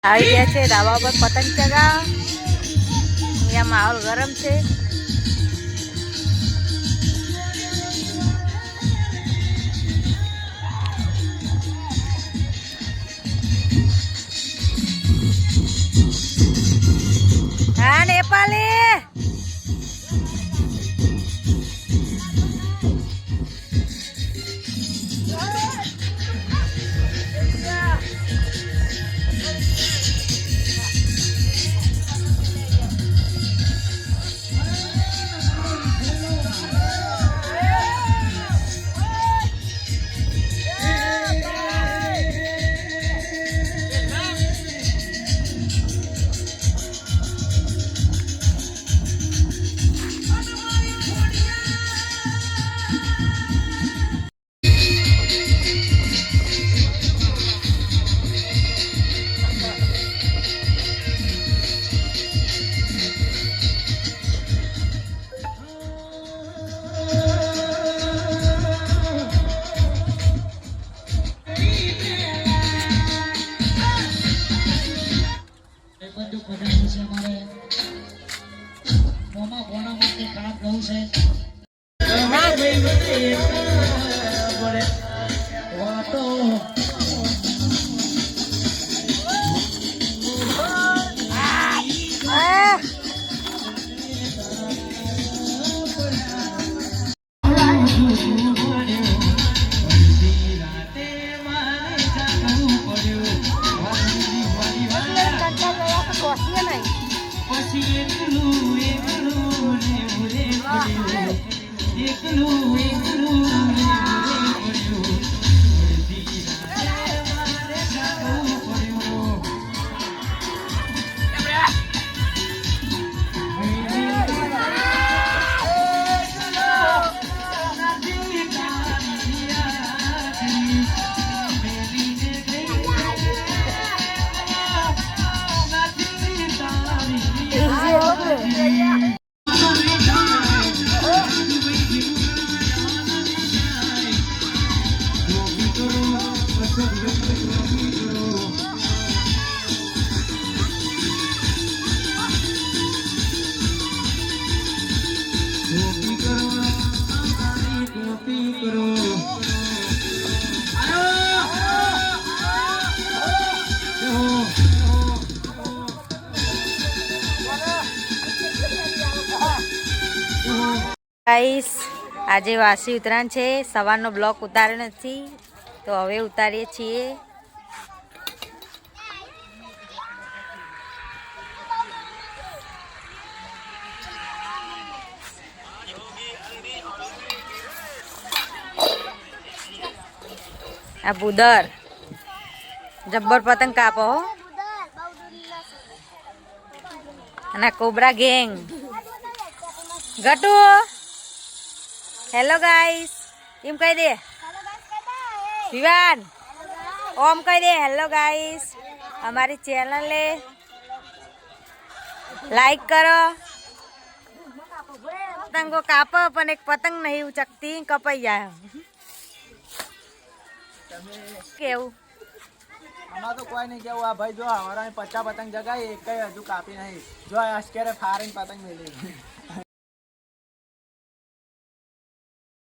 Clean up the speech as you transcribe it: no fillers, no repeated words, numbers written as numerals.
આવી ગયા છે ધાબા પર પતંગ ચગાવવા। અહીંયા માહોલ ગરમ છે। હા નેપાલી ગાઈસ આજે વાસી ઉત્તરાયણ છે। સવારનો બ્લોક ઉતાર્યો નથી તો હવે ઉતારીએ છીએ। આ બુદર જબ્બર પતંગ કાપો હો અને cobra gang Gatu hello guys इम कह दे विवान ओम कह दे हेलो गाइस हमारी चैनल ले लाइक करो। पतंग को कापो पण एक पतंग नहीं उचकती कपाई जाए केवू हमारा तो कोई नहीं क्या हुआ भाई। जो हमारा 50 पतंग जगह एक हजू कापी नहीं जो आज के फारिंग पतंग मिली।